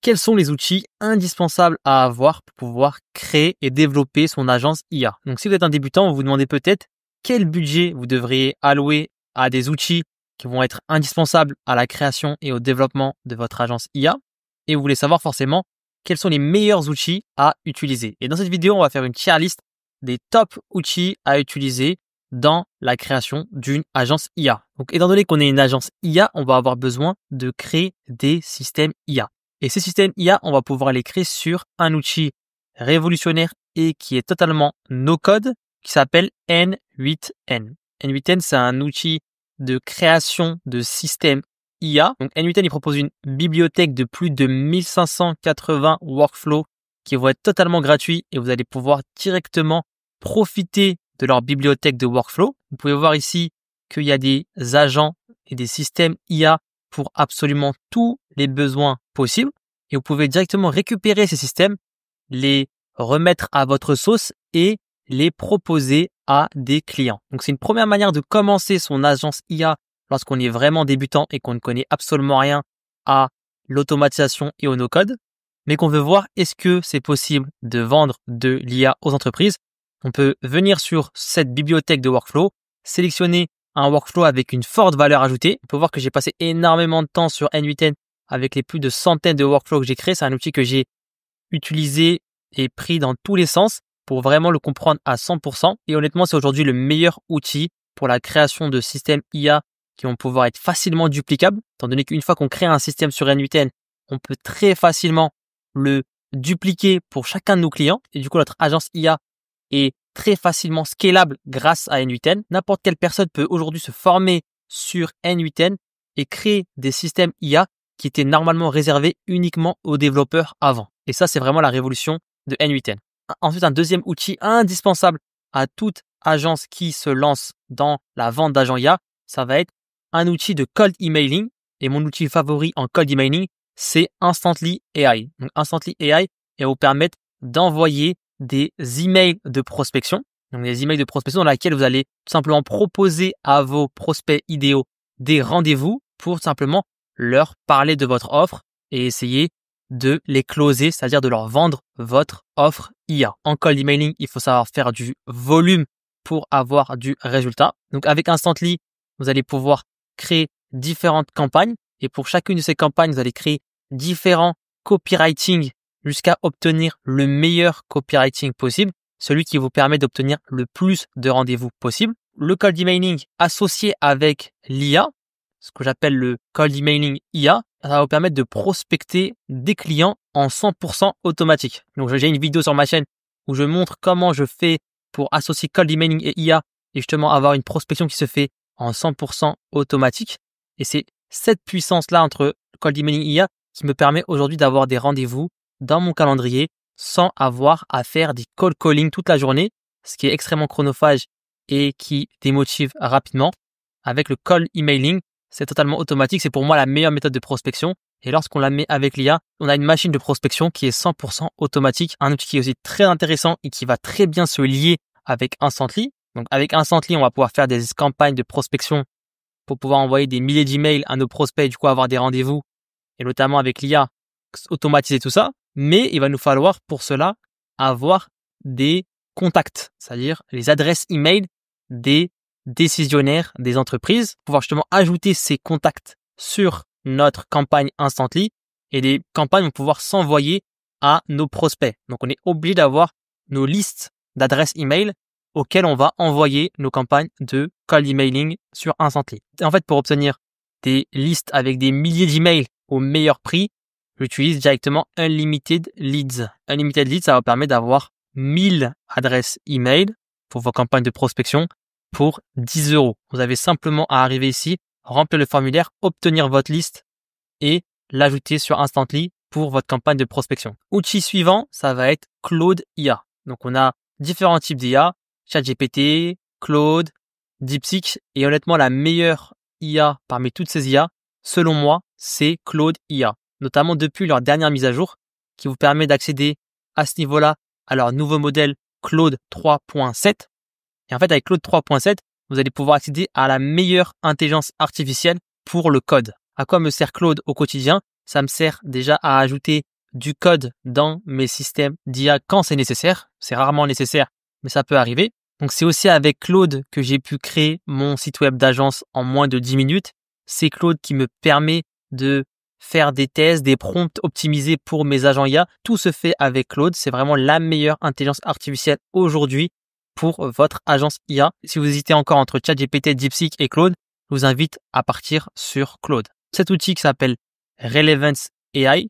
quels sont les outils indispensables à avoir pour pouvoir créer et développer son agence IA? Donc, si vous êtes un débutant, vous vous demandez peut-être quel budget vous devriez allouer à des outils qui vont être indispensables à la création et au développement de votre agence IA. Et vous voulez savoir forcément quels sont les meilleurs outils à utiliser. Et dans cette vidéo, on va faire une tier list des top outils à utiliser dans la création d'une agence IA. Donc, étant donné qu'on est une agence IA, on va avoir besoin de créer des systèmes IA. Et ces systèmes IA, on va pouvoir les créer sur un outil révolutionnaire et qui est totalement no-code, qui s'appelle N8N. N8N, c'est un outil de création de systèmes IA. Donc N8N, il propose une bibliothèque de plus de 1580 workflows qui vont être totalement gratuits et vous allez pouvoir directement profiter de leur bibliothèque de workflows. Vous pouvez voir ici qu'il y a des agents et des systèmes IA pour absolument tous les besoins possibles. Et vous pouvez directement récupérer ces systèmes, les remettre à votre sauce et les proposer à des clients. Donc, c'est une première manière de commencer son agence IA lorsqu'on est vraiment débutant et qu'on ne connaît absolument rien à l'automatisation et au no-code, mais qu'on veut voir est-ce que c'est possible de vendre de l'IA aux entreprises. On peut venir sur cette bibliothèque de workflow, sélectionner un workflow avec une forte valeur ajoutée. On peut voir que j'ai passé énormément de temps sur N8N avec les plus de centaines de workflows que j'ai créés. C'est un outil que j'ai utilisé et pris dans tous les sens pour vraiment le comprendre à 100%. Et honnêtement, c'est aujourd'hui le meilleur outil pour la création de systèmes IA qui vont pouvoir être facilement duplicables, étant donné qu'une fois qu'on crée un système sur N8N, on peut très facilement le dupliquer pour chacun de nos clients. Et du coup, notre agence IA est très facilement scalable grâce à N8N. N'importe quelle personne peut aujourd'hui se former sur N8N et créer des systèmes IA qui étaient normalement réservés uniquement aux développeurs avant. Et ça, c'est vraiment la révolution de N8N. Ensuite, un deuxième outil indispensable à toute agence qui se lance dans la vente d'agents IA, ça va être un outil de cold emailing. Et mon outil favori en cold emailing, c'est Instantly AI. Donc, Instantly AI va vous permettre d'envoyer des emails de prospection. Donc, des emails de prospection dans lesquels vous allez tout simplement proposer à vos prospects idéaux des rendez-vous pour simplement leur parler de votre offre et essayer de les closer, c'est-à-dire de leur vendre votre offre IA. En cold emailing, il faut savoir faire du volume pour avoir du résultat. Donc, avec Instantly, vous allez pouvoir créer différentes campagnes et pour chacune de ces campagnes, vous allez créer différents copywriting jusqu'à obtenir le meilleur copywriting possible, celui qui vous permet d'obtenir le plus de rendez-vous possible. Le cold emailing associé avec l'IA, ce que j'appelle le cold emailing IA, ça va vous permettre de prospecter des clients en 100% automatique. Donc, j'ai une vidéo sur ma chaîne où je montre comment je fais pour associer cold emailing et IA et justement avoir une prospection qui se fait en 100% automatique. Et c'est cette puissance-là entre cold emailing et IA qui me permet aujourd'hui d'avoir des rendez-vous dans mon calendrier sans avoir à faire des cold calling toute la journée, ce qui est extrêmement chronophage et qui démotive rapidement. Avec le cold emailing, c'est totalement automatique. C'est pour moi la meilleure méthode de prospection. Et lorsqu'on la met avec l'IA, on a une machine de prospection qui est 100% automatique. Un outil qui est aussi très intéressant et qui va très bien se lier avec Instantly. Donc, avec Instantly, on va pouvoir faire des campagnes de prospection pour pouvoir envoyer des milliers d'emails à nos prospects et du coup avoir des rendez-vous. Et notamment avec l'IA, automatiser tout ça. Mais il va nous falloir pour cela avoir des contacts, c'est-à-dire les adresses email des décisionnaires des entreprises, pouvoir justement ajouter ces contacts sur notre campagne Instantly et les campagnes vont pouvoir s'envoyer à nos prospects. Donc, on est obligé d'avoir nos listes d'adresses email auxquelles on va envoyer nos campagnes de cold emailing sur Instantly. Et en fait, pour obtenir des listes avec des milliers d'emails au meilleur prix, j'utilise directement Unlimited Leads. Unlimited Leads, ça va permettre d'avoir 1000 adresses email pour vos campagnes de prospection pour 10 €. Vous avez simplement à arriver ici, remplir le formulaire, obtenir votre liste et l'ajouter sur Instantly pour votre campagne de prospection. Outil suivant, ça va être Claude IA. Donc, on a différents types d'IA, ChatGPT, Claude, DeepSeek et honnêtement, la meilleure IA parmi toutes ces IA, selon moi, c'est Claude IA. Notamment depuis leur dernière mise à jour qui vous permet d'accéder à ce niveau-là à leur nouveau modèle Claude 3.7. Et en fait, avec Claude 3.7, vous allez pouvoir accéder à la meilleure intelligence artificielle pour le code. À quoi me sert Claude au quotidien? Ça me sert déjà à ajouter du code dans mes systèmes d'IA quand c'est nécessaire. C'est rarement nécessaire, mais ça peut arriver. Donc, c'est aussi avec Claude que j'ai pu créer mon site web d'agence en moins de 10 minutes. C'est Claude qui me permet de faire des tests, des prompts optimisés pour mes agents IA. Tout se fait avec Claude. C'est vraiment la meilleure intelligence artificielle aujourd'hui pour votre agence IA. Si vous hésitez encore entre ChatGPT, DeepSeek et Claude, je vous invite à partir sur Claude. Cet outil qui s'appelle Relevance AI,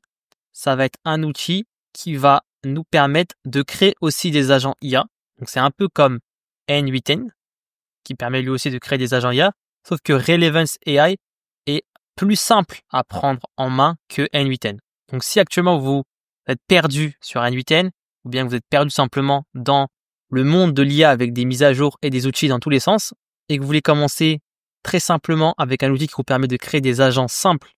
ça va être un outil qui va nous permettre de créer aussi des agents IA. Donc, c'est un peu comme N8N qui permet lui aussi de créer des agents IA, sauf que Relevance AI est plus simple à prendre en main que N8N. Donc, si actuellement vous êtes perdu sur N8N ou bien vous êtes perdu simplement dans le monde de l'IA avec des mises à jour et des outils dans tous les sens et que vous voulez commencer très simplement avec un outil qui vous permet de créer des agents simples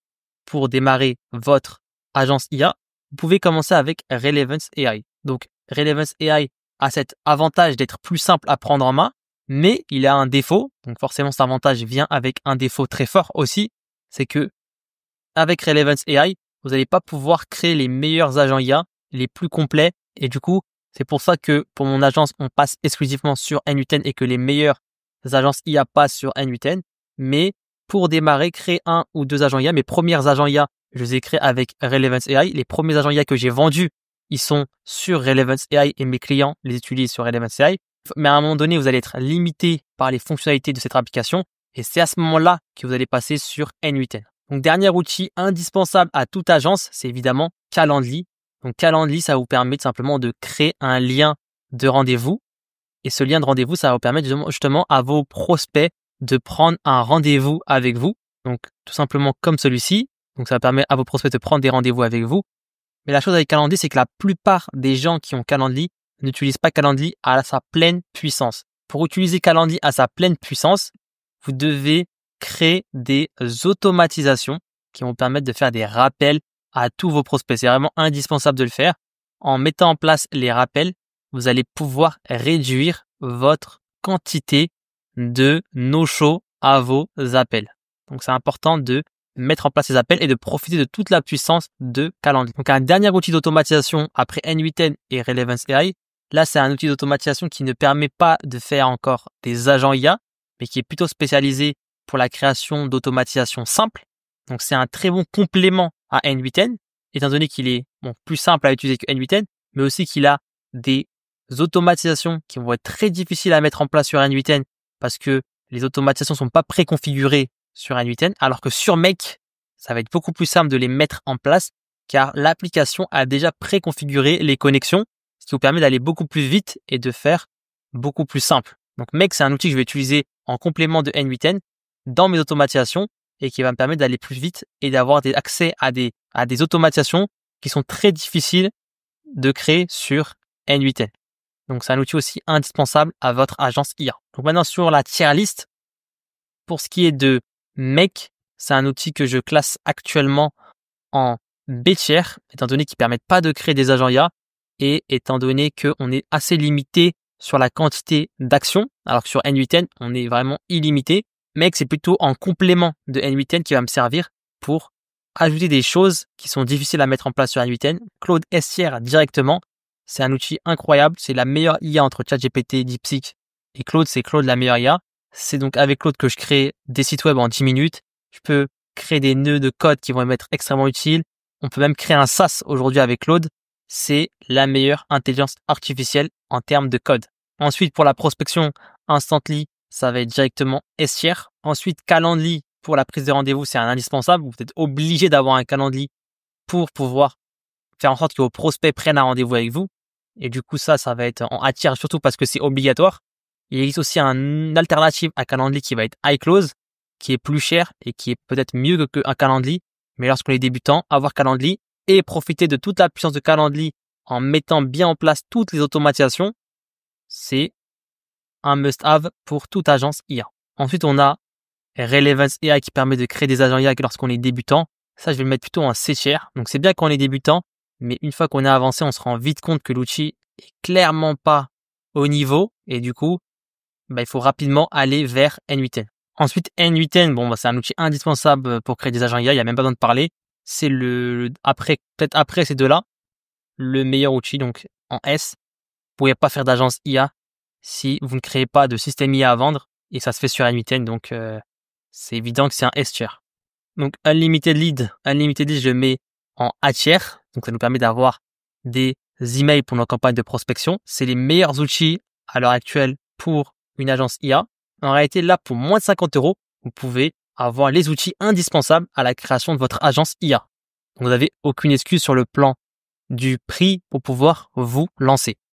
pour démarrer votre agence IA, vous pouvez commencer avec Relevance AI. Donc, Relevance AI a cet avantage d'être plus simple à prendre en main, mais il a un défaut. Donc, forcément, cet avantage vient avec un défaut très fort aussi. C'est que avec Relevance AI, vous n'allez pas pouvoir créer les meilleurs agents IA, les plus complets. Et du coup, c'est pour ça que pour mon agence, on passe exclusivement sur N8N et que les meilleures agences IA passent sur N8N. Mais pour démarrer, créer un ou deux agents IA, mes premiers agents IA, je les ai créés avec Relevance AI. Les premiers agents IA que j'ai vendus, ils sont sur Relevance AI et mes clients les utilisent sur Relevance AI. Mais à un moment donné, vous allez être limité par les fonctionnalités de cette application et c'est à ce moment-là que vous allez passer sur N8N. Donc, dernier outil indispensable à toute agence, c'est évidemment Calendly. Donc, Calendly, ça vous permet simplement de créer un lien de rendez-vous. Et ce lien de rendez-vous, ça va vous permettre justement à vos prospects de prendre un rendez-vous avec vous. Donc, tout simplement comme celui-ci. Donc, ça permet à vos prospects de prendre des rendez-vous avec vous. Mais la chose avec Calendly, c'est que la plupart des gens qui ont Calendly n'utilisent pas Calendly à sa pleine puissance. Pour utiliser Calendly à sa pleine puissance, vous devez créer des automatisations qui vont permettre de faire des rappels à tous vos prospects. C'est vraiment indispensable de le faire. En mettant en place les rappels, vous allez pouvoir réduire votre quantité de no-show à vos appels. Donc, c'est important de mettre en place ces appels et de profiter de toute la puissance de Calendly. Donc, un dernier outil d'automatisation après N8N et Relevance AI. Là, c'est un outil d'automatisation qui ne permet pas de faire encore des agents IA, mais qui est plutôt spécialisé pour la création d'automatisation simple. Donc, c'est un très bon complément à N8N, étant donné qu'il est plus simple à utiliser que N8N, mais aussi qu'il a des automatisations qui vont être très difficiles à mettre en place sur N8N parce que les automatisations ne sont pas préconfigurées sur N8N, alors que sur Make, ça va être beaucoup plus simple de les mettre en place car l'application a déjà préconfiguré les connexions, ce qui vous permet d'aller beaucoup plus vite et de faire beaucoup plus simple. Donc Make, c'est un outil que je vais utiliser en complément de N8N dans mes automatisations et qui va me permettre d'aller plus vite et d'avoir accès à des automatisations qui sont très difficiles de créer sur N8N. Donc, c'est un outil aussi indispensable à votre agence IA. Donc, maintenant, sur la tier list, pour ce qui est de Make, c'est un outil que je classe actuellement en B tier, étant donné qu'il ne permet pas de créer des agents IA et étant donné qu'on est assez limité sur la quantité d'actions, alors que sur N8N, on est vraiment illimité. Make, c'est plutôt en complément de N8N qui va me servir pour ajouter des choses qui sont difficiles à mettre en place sur N8N. Claude S tier directement. C'est un outil incroyable. C'est la meilleure IA entre ChatGPT, DeepSeek et Claude. C'est Claude la meilleure IA. C'est donc avec Claude que je crée des sites web en 10 minutes. Je peux créer des nœuds de code qui vont m'être extrêmement utiles. On peut même créer un SaaS aujourd'hui avec Claude. C'est la meilleure intelligence artificielle en termes de code. Ensuite, pour la prospection Instantly, ça va être directement S tier. Ensuite, Calendly pour la prise de rendez-vous, c'est un indispensable. Vous êtes obligé d'avoir un Calendly pour pouvoir faire en sorte que vos prospects prennent un rendez-vous avec vous. Et du coup, ça va être en A tier, surtout parce que c'est obligatoire. Il existe aussi une alternative à Calendly qui va être iClose, qui est plus cher et qui est peut-être mieux qu'un Calendly. Mais lorsqu'on est débutant, avoir Calendly et profiter de toute la puissance de Calendly en mettant bien en place toutes les automatisations, c'est un must-have pour toute agence IA. Ensuite, on a Relevance AI qui permet de créer des agents IA lorsqu'on est débutant. Ça, je vais le mettre plutôt en C tier. Donc, c'est bien quand on est débutant, mais une fois qu'on est avancé, on se rend vite compte que l'outil est clairement pas au niveau et du coup, il faut rapidement aller vers N8N. Ensuite, N8N, c'est un outil indispensable pour créer des agents IA. Il n'y a même pas besoin de parler. C'est peut-être après ces deux-là. le meilleur outil. Donc en S, vous pouvez pas faire d'agence IA si vous ne créez pas de système IA à vendre et ça se fait sur Unlimited. Donc c'est évident que c'est un S tier. Donc Unlimited Lead, je le mets en A tier. Donc ça nous permet d'avoir des emails pour nos campagnes de prospection. C'est les meilleurs outils à l'heure actuelle pour une agence IA. En réalité, là, pour moins de 50 €, vous pouvez avoir les outils indispensables à la création de votre agence IA. Donc vous n'avez aucune excuse sur le plan du prix pour pouvoir vous lancer.